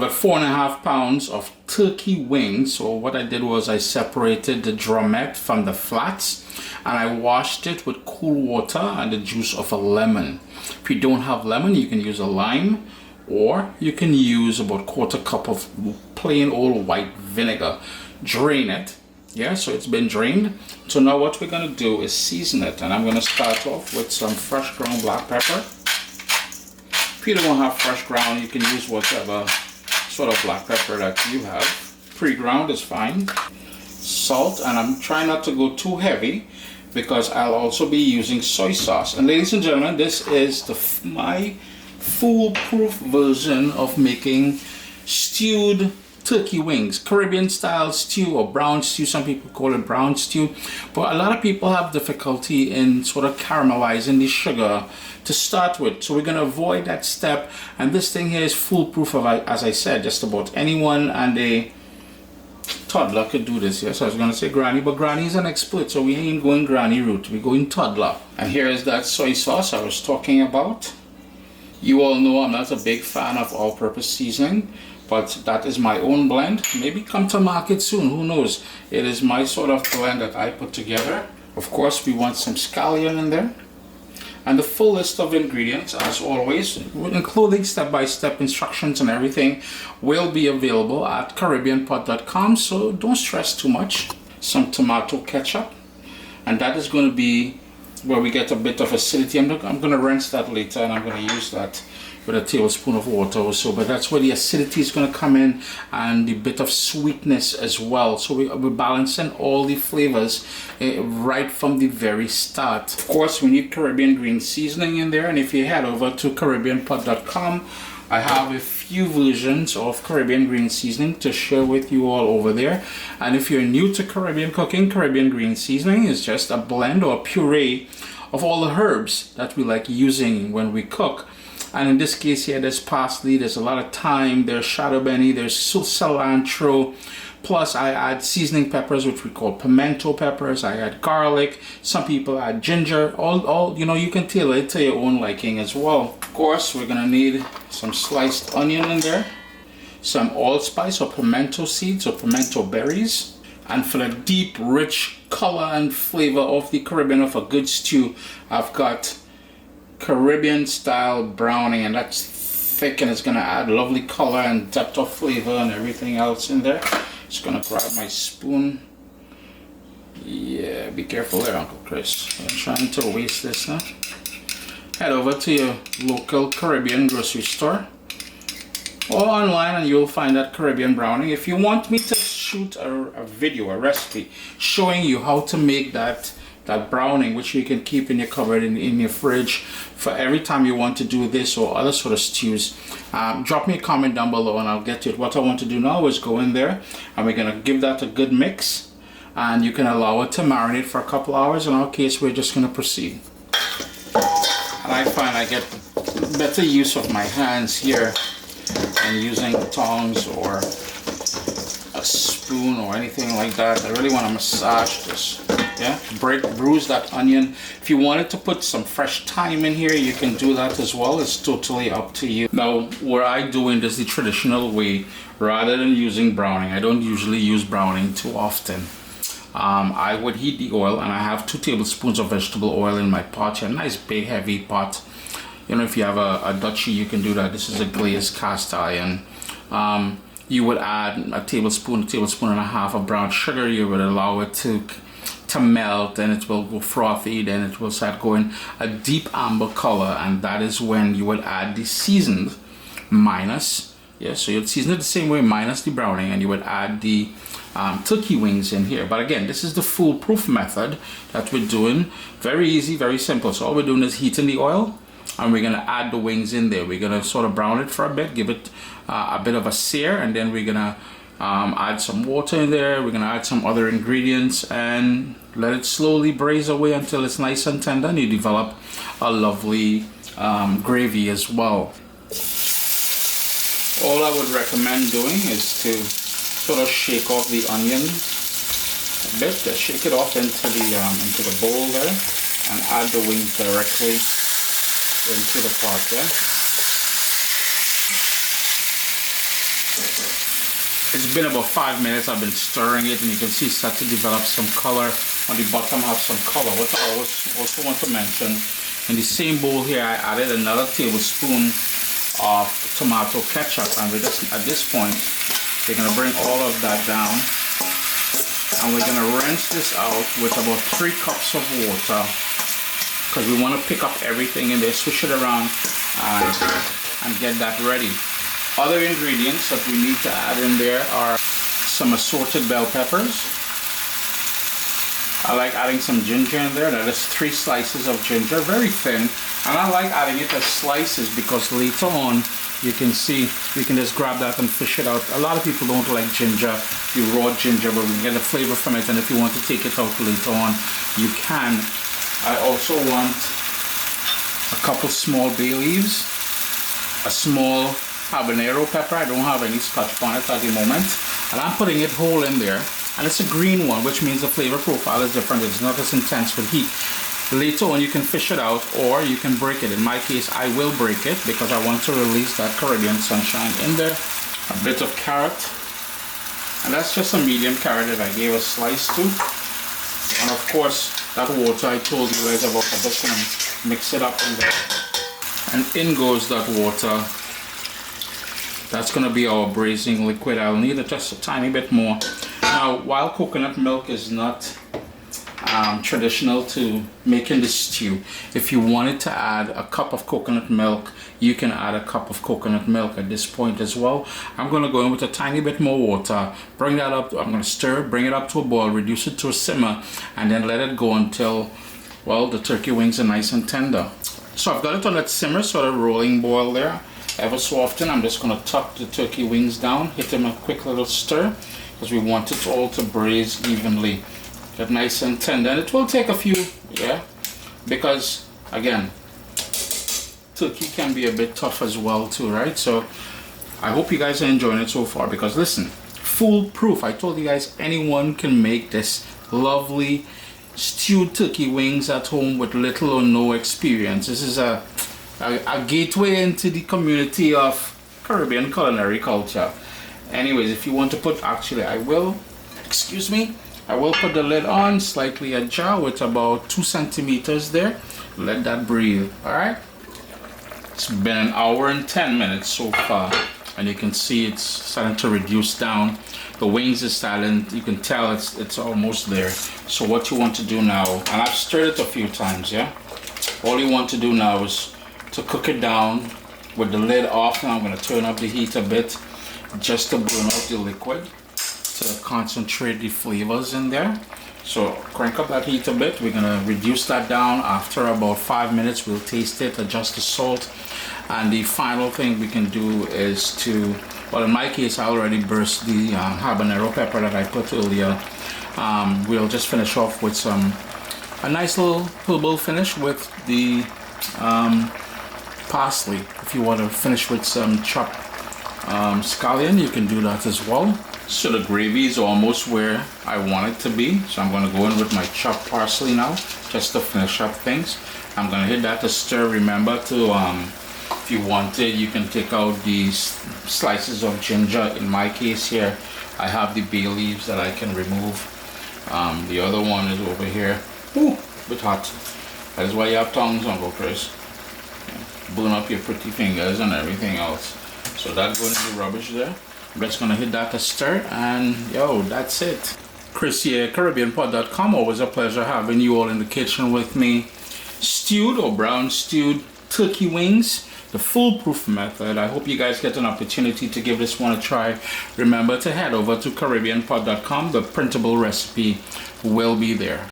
got 4.5 pounds of turkey wings. So what I did was I separated the drumette from the flats and I washed it with cool water and the juice of a lemon. If you don't have lemon, you can use a lime, or you can use about 1/4 cup of plain old white vinegar. Drain it. Yeah, so it's been drained. So now what we're going to do is season it, and I'm going to start off with some fresh ground black pepper. If you don't have fresh ground, you can use whatever sort of black pepper that you have. Pre-ground is fine. Salt, and I'm trying not to go too heavy because I'll also be using soy sauce. And ladies and gentlemen, this is my foolproof version of making stewed turkey wings, Caribbean style stew or brown stew. Some people call it brown stew, but a lot of people have difficulty in sort of caramelizing the sugar to start with. So we're going to avoid that step, and this thing here is foolproof of, as I said, just about anyone and a toddler could do this. Yes, I was going to say granny, but granny is an expert, so we ain't going granny route, we're going toddler. And here is that soy sauce I was talking about. You all know I'm not a big fan of all-purpose seasoning, but that is my own blend. Maybe come to market soon, who knows. It is my sort of blend that I put together. Of course, we want some scallion in there. And the full list of ingredients, as always, including step-by-step instructions and everything, will be available at caribbeanpot.com, so don't stress too much. Some tomato ketchup, and that is going to be where we get a bit of acidity. I'm going to rinse that later, and I'm going to use that with a tablespoon of water or so, but that's where the acidity is going to come in and the bit of sweetness as well. So we're balancing all the flavors right from the very start. Of course, we need Caribbean green seasoning in there, and if you head over to caribbeanpot.com, I have a few versions of Caribbean green seasoning to share with you all over there. And if you're new to Caribbean cooking, Caribbean green seasoning is just a blend or a puree of all the herbs that we like using when we cook. And in this case here, there's parsley, there's a lot of thyme, there's shadow benny, there's cilantro. Plus I add seasoning peppers, which we call pimento peppers. I add garlic. Some people add ginger. All you know, you can tailor it to your own liking as well. Of course, we're gonna need some sliced onion in there, some allspice or pimento seeds or pimento berries. And for the deep, rich color and flavor of the Caribbean of a good stew, I've got Caribbean style browning, and that's thick and it's gonna add lovely color and depth of flavor and everything else in there. Just gonna grab my spoon. Yeah, be careful there, Uncle Chris. I'm trying to waste this now. Head over to your local Caribbean grocery store or online and you'll find that Caribbean browning. If you want me to shoot a video, a recipe showing you how to make that browning, which you can keep in your cupboard in your fridge for every time you want to do this or other sort of stews, drop me a comment down below and I'll get to it. What I want to do now is go in there and we're going to give that a good mix, and you can allow it to marinate for a couple hours. In our case, we're just going to proceed. And I find I get better use of my hands here and using tongs or a spoon or anything like that. I really want to massage this. Yeah, bruise that onion. If you wanted to put some fresh thyme in here, you can do that as well. It's totally up to you. Now, what I do in this the traditional way, rather than using browning, I don't usually use browning too often. I would heat the oil, and I have 2 tablespoons of vegetable oil in my pot here. A nice big heavy pot. You know, if you have a Dutchie, you can do that. This is a glazed cast iron. You would add a tablespoon and a half of brown sugar. You would allow it to melt, and it will go frothy, then it will start going a deep amber color, and that is when you would add the seasoned minus, yeah, so you'd season it the same way minus the browning, and you would add the turkey wings in here. But again, this is the foolproof method that we're doing. Very easy, very simple. So all we're doing is heating the oil, and we're going to add the wings in there. We're going to sort of brown it for a bit, give it a bit of a sear, and then we're going to add some water in there. We're going to add some other ingredients and let it slowly braise away until it's nice and tender, and you develop a lovely gravy as well. All I would recommend doing is to sort of shake off the onion a bit. Just shake it off into the bowl there and add the wings directly into the pot there. It's been about 5 minutes. I've been stirring it, and you can see it's starting to develop some color. On the bottom have some color. What I also want to mention, in the same bowl here, I added another tablespoon of tomato ketchup, and at this point, we're going to bring all of that down, and we're going to rinse this out with about 3 cups of water, because we want to pick up everything in there, switch it around, and get that ready. Other ingredients that we need to add in there are some assorted bell peppers. I like adding some ginger in there. That is 3 slices of ginger, very thin. And I like adding it as slices because later on, you can see, we can just grab that and fish it out. A lot of people don't like ginger, the raw ginger, but we can get the flavor from it. And if you want to take it out later on, you can. I also want a couple small bay leaves, a small habanero pepper. I don't have any scotch bonnet at the moment, and I'm putting it whole in there. And it's a green one, which means the flavor profile is different. It's not as intense with heat. Later on, you can fish it out, or you can break it. In my case, I will break it because I want to release that Caribbean sunshine in there. A bit of carrot, and that's just a medium carrot that I gave a slice to. And of course, that water I told you guys about. I'm just gonna mix it up in there, and in goes that water. That's gonna be our braising liquid. I'll need just a tiny bit more. Now, while coconut milk is not traditional to making the stew, if you wanted to add a cup of coconut milk, you can add a cup of coconut milk at this point as well. I'm going to go in with a tiny bit more water, bring that up, I'm going to stir, bring it up to a boil, reduce it to a simmer, and then let it go until, well, the turkey wings are nice and tender. So I've got it on that simmer, sort of rolling boil there. Ever so often, I'm just going to tuck the turkey wings down, hit them a quick little stir, because we want it all to braise evenly, get nice and tender. And it will take a few, because again, turkey can be a bit tough as well too, right? So I hope you guys are enjoying it so far, because listen, foolproof. I told you guys anyone can make this lovely stewed turkey wings at home with little or no experience. This is a gateway into the community of Caribbean culinary culture. Anyways, if you want to put, actually I will put the lid on, slightly ajar with about 2 centimeters there. Let that breathe. Alright, it's been an hour and 10 minutes so far, and you can see it's starting to reduce down. The wings is starting, you can tell it's almost there. So what you want to do now, and I've stirred it a few times, all you want to do now is to cook it down with the lid off. Now I'm going to turn up the heat a bit, just to burn out the liquid, to concentrate the flavors in there. So crank up that heat a bit. We're gonna reduce that down. After about 5 minutes, we'll taste it, adjust the salt, and the final thing we can do is to, well, in my case, I already burst the habanero pepper that I put earlier. We'll just finish off with a nice little herbal finish with the parsley. If you want to finish with some chopped scallion, you can do that as well. So the gravy is almost where I want it to be, so I'm going to go in with my chopped parsley now, just to finish up things. I'm going to hit that to stir. Remember to, if you wanted, you can take out these slices of ginger. In my case here, I have the bay leaves that I can remove. The other one is over here. Ooh, a bit hot. That is why you have tongs, Uncle Chris. Burn up your pretty fingers and everything else. So that's going to be rubbish there. I'm just going to hit that to stir, and yo, that's it. Chris here, CaribbeanPod.com. Always a pleasure having you all in the kitchen with me. Stewed or brown stewed turkey wings, the foolproof method. I hope you guys get an opportunity to give this one a try. Remember to head over to CaribbeanPod.com. The printable recipe will be there.